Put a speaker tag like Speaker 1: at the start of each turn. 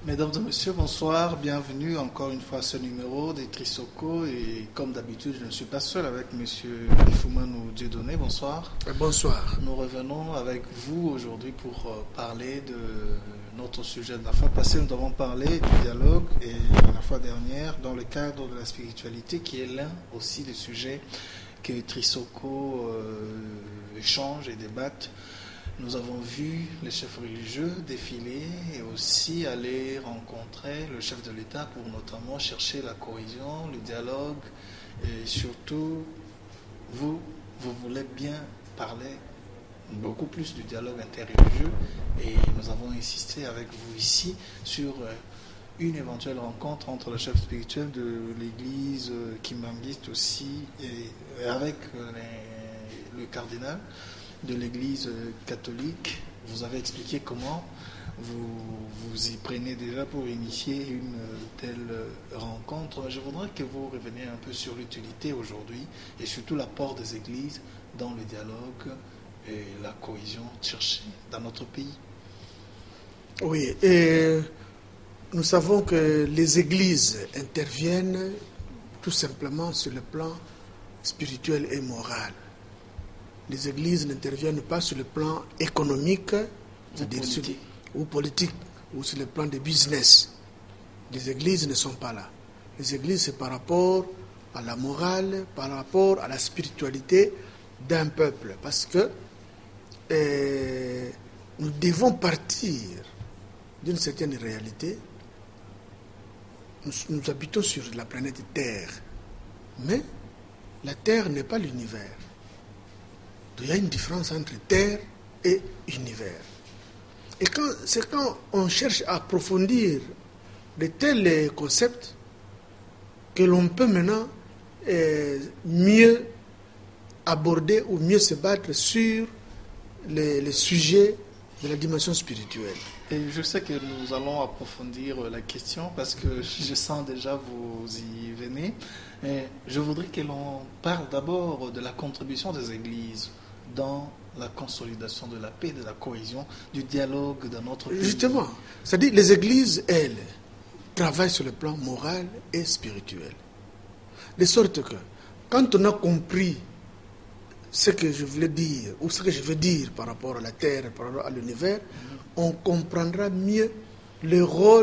Speaker 1: Mesdames et messieurs, bonsoir, bienvenue encore une fois à ce numéro des Trisoko et comme d'habitude je ne suis pas seul avec monsieur Ifoumanou Dieudonné, bonsoir.
Speaker 2: Bonsoir.
Speaker 1: Nous revenons avec vous aujourd'hui pour parler de notre sujet de la fois passée. Nous avons parlé du dialogue et la fois dernière dans le cadre de la spiritualité qui est l'un aussi des sujets que Trisoko échangent et débattent. Nous avons vu les chefs religieux défiler et aussi aller rencontrer le chef de l'État pour notamment chercher la cohésion, le dialogue et surtout, vous voulez bien parler beaucoup plus du dialogue interreligieux et nous avons insisté avec vous ici sur une éventuelle rencontre entre le chef spirituel de l'église kimbangiste aussi et avec le cardinal de l'église catholique. Vous avez expliqué comment vous y prenez déjà pour initier une telle rencontre. Je voudrais que vous reveniez un peu sur l'utilité aujourd'hui et surtout l'apport des églises dans le dialogue et la cohésion cherchée dans notre pays.
Speaker 2: Oui, et nous savons que les églises interviennent tout simplement sur le plan spirituel et moral. Les églises n'interviennent pas sur le plan économique, c'est-à-dire ou politique, ou sur le plan de business. Les églises ne sont pas là. Les églises, c'est par rapport à la morale, par rapport à la spiritualité d'un peuple. Parce que nous devons partir d'une certaine réalité. Nous habitons sur la planète Terre. Mais la Terre n'est pas l'univers. Il y a une différence entre terre et univers. Et c'est quand on cherche à approfondir de tels concepts que l'on peut maintenant mieux aborder ou mieux se battre sur les sujets de la dimension spirituelle.
Speaker 1: Et je sais que nous allons approfondir la question parce que je sens déjà vous y venez. Et je voudrais que l'on parle d'abord de la contribution des églises dans la consolidation de la paix, de la cohésion, du dialogue dans notre pays.
Speaker 2: Justement, c'est-à-dire les églises, elles, travaillent sur le plan moral et spirituel. De sorte que, quand on a compris ce que je voulais dire, ou ce que je veux dire par rapport à la terre, par rapport à l'univers, on comprendra mieux le rôle